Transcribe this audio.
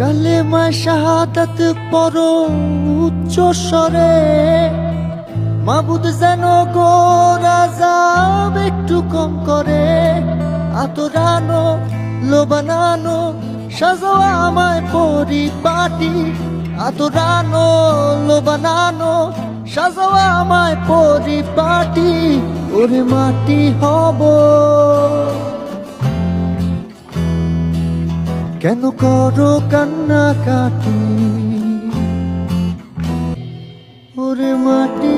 কালেমায় শাহাদাত পড়ো উচ্চ স্বরে, মাবুদ যেন গো আযাব একটু কম করে। আতরানো লোবানানো সাজাও আমায় পরিপাটি, আতরানো লোবানানো সাজাও আমায় পরিপাটি। ওরে মাটি হব কেন করো কান্নাকাটি, ওরে মাটি